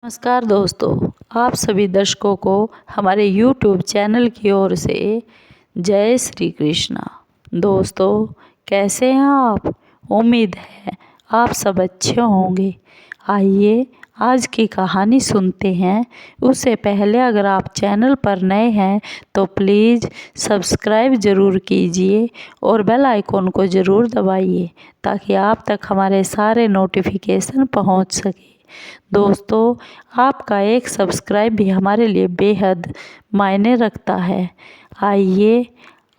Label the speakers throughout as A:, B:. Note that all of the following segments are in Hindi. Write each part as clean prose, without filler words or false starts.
A: नमस्कार दोस्तों, आप सभी दर्शकों को हमारे YouTube चैनल की ओर से जय श्री कृष्णा। दोस्तों, कैसे हैं आप? उम्मीद है आप सब अच्छे होंगे। आइए आज की कहानी सुनते हैं। उससे पहले अगर आप चैनल पर नए हैं तो प्लीज़ सब्सक्राइब ज़रूर कीजिए और बेल आइकॉन को ज़रूर दबाइए ताकि आप तक हमारे सारे नोटिफिकेशन पहुंच सके। दोस्तों, आपका एक सब्सक्राइब भी हमारे लिए बेहद मायने रखता है। आइए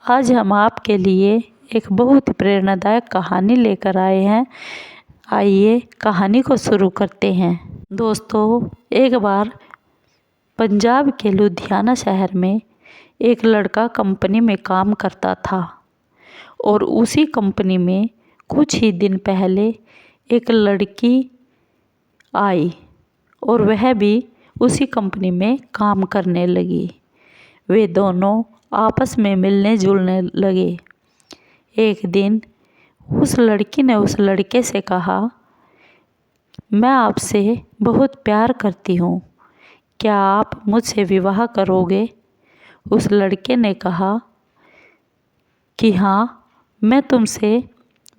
A: आज हम आपके लिए एक बहुत ही प्रेरणादायक कहानी लेकर आए हैं। आइए कहानी को शुरू करते हैं। दोस्तों, एक बार पंजाब के लुधियाना शहर में एक लड़का कंपनी में काम करता था और उसी कंपनी में कुछ ही दिन पहले एक लड़की आई और वह भी उसी कंपनी में काम करने लगी। वे दोनों आपस में मिलने जुलने लगे। एक दिन उस लड़की ने उस लड़के से कहा, मैं आपसे बहुत प्यार करती हूँ, क्या आप मुझसे विवाह करोगे? उस लड़के ने कहा कि हाँ, मैं तुमसे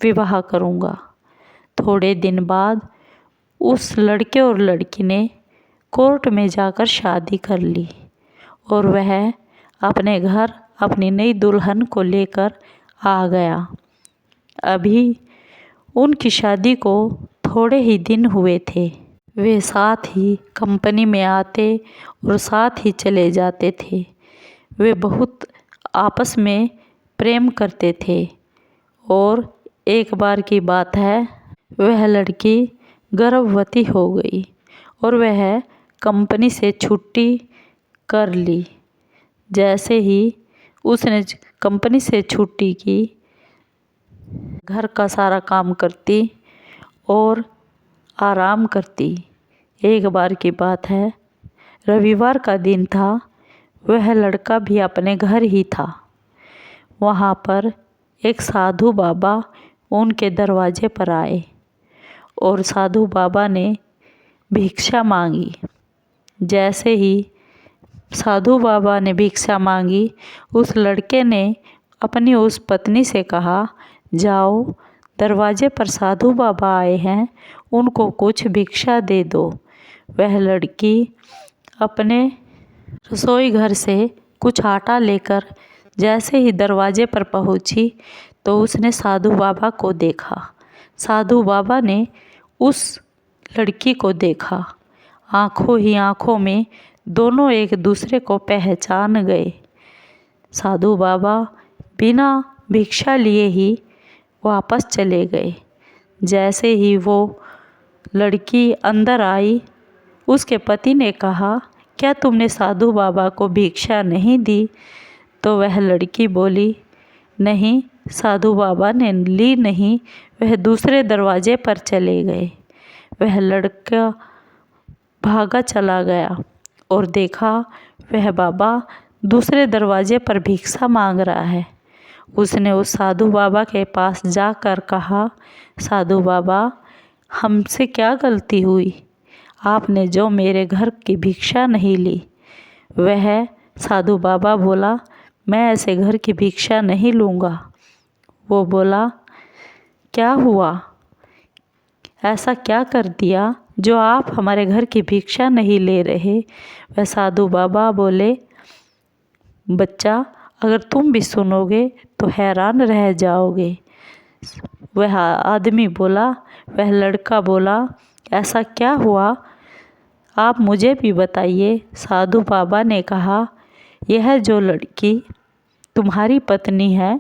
A: विवाह करूँगा। थोड़े दिन बाद उस लड़के और लड़की ने कोर्ट में जाकर शादी कर ली और वह अपने घर अपनी नई दुल्हन को लेकर आ गया। अभी उनकी शादी को थोड़े ही दिन हुए थे। वे साथ ही कंपनी में आते और साथ ही चले जाते थे। वे बहुत आपस में प्रेम करते थे और एक बार की बात है, वह लड़की गर्भवती हो गई और वह कंपनी से छुट्टी कर ली। जैसे ही उसने कंपनी से छुट्टी की, घर का सारा काम करती और आराम करती। एक बार की बात है, रविवार का दिन था। वह लड़का भी अपने घर ही था। वहाँ पर एक साधु बाबा उनके दरवाजे पर आए और साधु बाबा ने भिक्षा मांगी। जैसे ही साधु बाबा ने भिक्षा मांगी, उस लड़के ने अपनी उस पत्नी से कहा, जाओ, दरवाजे पर साधु बाबा आए हैं, उनको कुछ भिक्षा दे दो। वह लड़की अपने रसोई घर से कुछ आटा लेकर जैसे ही दरवाजे पर पहुंची तो उसने साधु बाबा को देखा। साधु बाबा ने उस लड़की को देखा। आंखों ही आंखों में दोनों एक दूसरे को पहचान गए। साधु बाबा बिना भिक्षा लिए ही वापस चले गए। जैसे ही वो लड़की अंदर आई, उसके पति ने कहा, क्या तुमने साधु बाबा को भिक्षा नहीं दी? तो वह लड़की बोली, नहीं, साधु बाबा ने ली नहीं, वह दूसरे दरवाजे पर चले गए। वह लड़का भागा चला गया और देखा वह बाबा दूसरे दरवाजे पर भिक्षा मांग रहा है। उसने उस साधु बाबा के पास जाकर कहा, साधु बाबा, हमसे क्या गलती हुई? आपने जो मेरे घर की भिक्षा नहीं ली। वह साधु बाबा बोला, मैं ऐसे घर की भिक्षा नहीं लूँगा। वो बोला, क्या हुआ? ऐसा क्या कर दिया जो आप हमारे घर की भिक्षा नहीं ले रहे? वह साधु बाबा बोले, बच्चा, अगर तुम भी सुनोगे तो हैरान रह जाओगे। वह आदमी बोला, वह लड़का बोला, ऐसा क्या हुआ? आप मुझे भी बताइए। साधु बाबा ने कहा, यह जो लड़की तुम्हारी पत्नी है,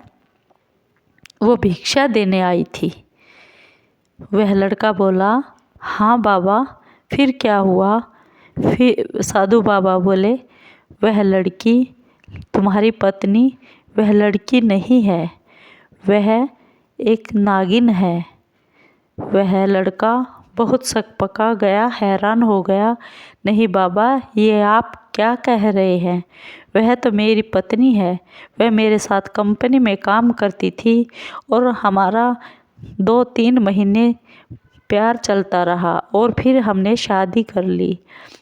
A: वो भिक्षा देने आई थी। वह लड़का बोला, हाँ बाबा, फिर क्या हुआ? फिर साधु बाबा बोले, वह लड़की तुम्हारी पत्नी वह लड़की नहीं है, वह एक नागिन है। वह लड़का बहुत सकपका गया, हैरान हो गया। नहीं बाबा, ये आप क्या कह रहे हैं? वह तो मेरी पत्नी है। वह मेरे साथ कंपनी में काम करती थी और हमारा 2-3 महीने प्यार चलता रहा और फिर हमने शादी कर ली।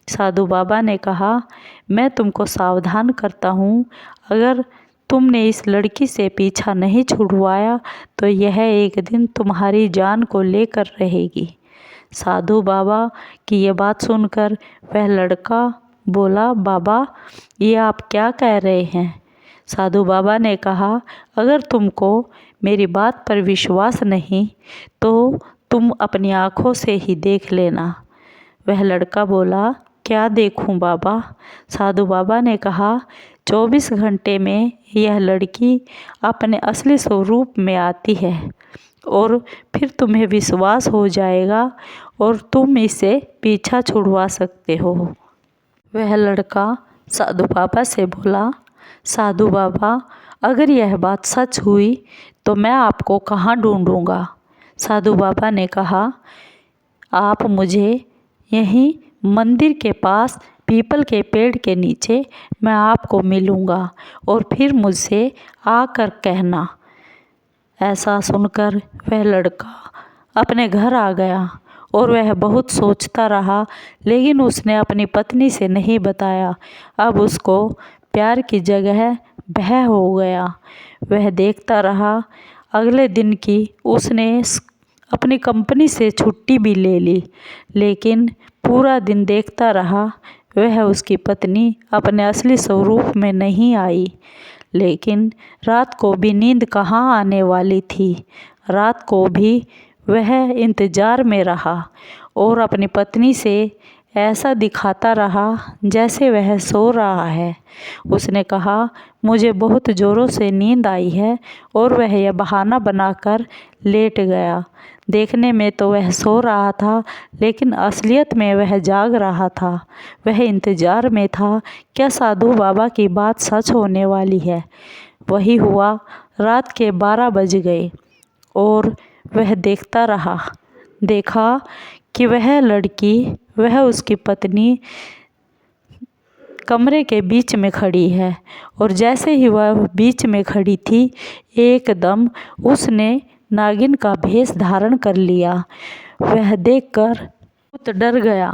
A: साधु बाबा ने कहा, मैं तुमको सावधान करता हूँ, अगर तुमने इस लड़की से पीछा नहीं छुड़वाया तो यह एक दिन तुम्हारी जान को लेकर रहेगी। साधु बाबा की ये बात सुनकर वह लड़का बोला, बाबा ये आप क्या कह रहे हैं? साधु बाबा ने कहा, अगर तुमको मेरी बात पर विश्वास नहीं तो तुम अपनी आँखों से ही देख लेना। वह लड़का बोला, क्या देखूं बाबा? साधु बाबा ने कहा, 24 घंटे में यह लड़की अपने असली स्वरूप में आती है और फिर तुम्हें विश्वास हो जाएगा और तुम इसे पीछा छुड़वा सकते हो। वह लड़का साधु बाबा से बोला, साधु बाबा अगर यह बात सच हुई तो मैं आपको कहाँ ढूंढूंगा? साधु बाबा ने कहा, आप मुझे यहीं मंदिर के पास पीपल के पेड़ के नीचे मैं आपको मिलूँगा और फिर मुझसे आकर कहना। ऐसा सुनकर वह लड़का अपने घर आ गया और वह बहुत सोचता रहा, लेकिन उसने अपनी पत्नी से नहीं बताया। अब उसको प्यार की जगह भय हो गया। वह देखता रहा। अगले दिन की उसने अपनी कंपनी से छुट्टी भी ले ली, लेकिन पूरा दिन देखता रहा वह उसकी पत्नी अपने असली स्वरूप में नहीं आई। लेकिन रात को भी नींद कहाँ आने वाली थी। रात को भी वह इंतज़ार में रहा और अपनी पत्नी से ऐसा दिखाता रहा जैसे वह सो रहा है। उसने कहा, मुझे बहुत ज़ोरों से नींद आई है और वह यह बहाना बनाकर लेट गया। देखने में तो वह सो रहा था, लेकिन असलियत में वह जाग रहा था। वह इंतज़ार में था, क्या साधु बाबा की बात सच होने वाली है? वही हुआ। रात के 12 बज गए और वह देखता रहा। देखा कि वह लड़की, वह उसकी पत्नी कमरे के बीच में खड़ी है और जैसे ही वह बीच में खड़ी थी, एकदम उसने नागिन का भेष धारण कर लिया। वह देखकर बहुत डर गया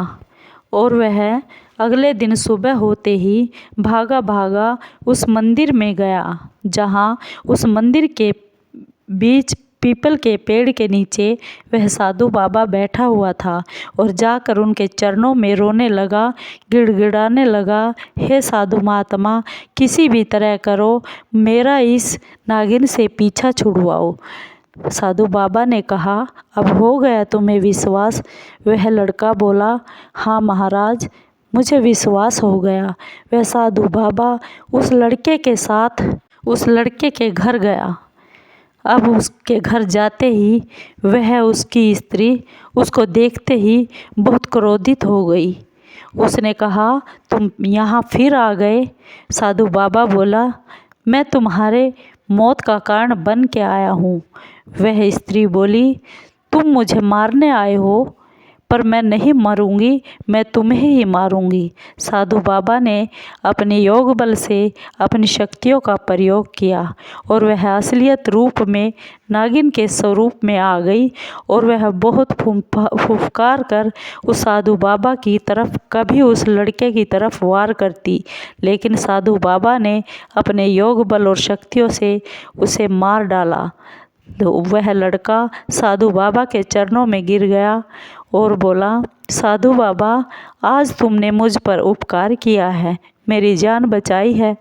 A: और वह अगले दिन सुबह होते ही भागा भागा उस मंदिर में गया, जहाँ उस मंदिर के बीच पीपल के पेड़ के नीचे वह साधु बाबा बैठा हुआ था और जाकर उनके चरणों में रोने लगा, गिड़गिड़ाने लगा, हे साधु महात्मा, किसी भी तरह करो, मेरा इस नागिन से पीछा छुड़वाओ। साधु बाबा ने कहा, अब हो गया तुम्हें विश्वास? वह लड़का बोला, हाँ महाराज, मुझे विश्वास हो गया। वह साधु बाबा उस लड़के के साथ उस लड़के के घर गया। अब उसके घर जाते ही वह उसकी स्त्री उसको देखते ही बहुत क्रोधित हो गई। उसने कहा, तुम यहाँ फिर आ गए? साधु बाबा बोला, मैं तुम्हारे मौत का कारण बन के आया हूँ। वह स्त्री बोली, तुम मुझे मारने आए हो, पर मैं नहीं मरूंगी, मैं तुम्हें ही मारूंगी। साधु बाबा ने अपने योग बल से अपनी शक्तियों का प्रयोग किया और वह असलियत रूप में नागिन के स्वरूप में आ गई और वह बहुत फुफकार कर उस साधु बाबा की तरफ, कभी उस लड़के की तरफ वार करती, लेकिन साधु बाबा ने अपने योग बल और शक्तियों से उसे मार डाला। तो वह लड़का साधु बाबा के चरणों में गिर गया और बोला, साधु बाबा, आज तुमने मुझ पर उपकार किया है, मेरी जान बचाई है,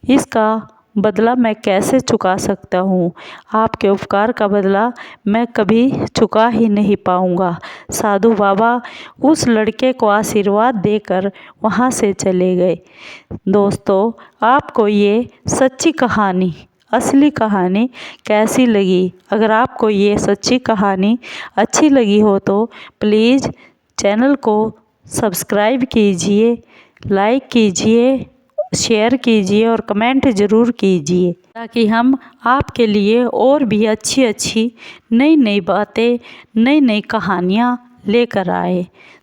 A: इसका बदला मैं कैसे चुका सकता हूँ? आपके उपकार का बदला मैं कभी चुका ही नहीं पाऊँगा। साधु बाबा उस लड़के को आशीर्वाद देकर वहाँ से चले गए। दोस्तों, आपको ये सच्ची कहानी, असली कहानी कैसी लगी? अगर आपको ये सच्ची कहानी अच्छी लगी हो तो प्लीज़ चैनल को सब्सक्राइब कीजिए, लाइक कीजिए, शेयर कीजिए और कमेंट ज़रूर कीजिए, ताकि हम आपके लिए और भी अच्छी अच्छी नई नई बातें, नई नई कहानियाँ लेकर आए।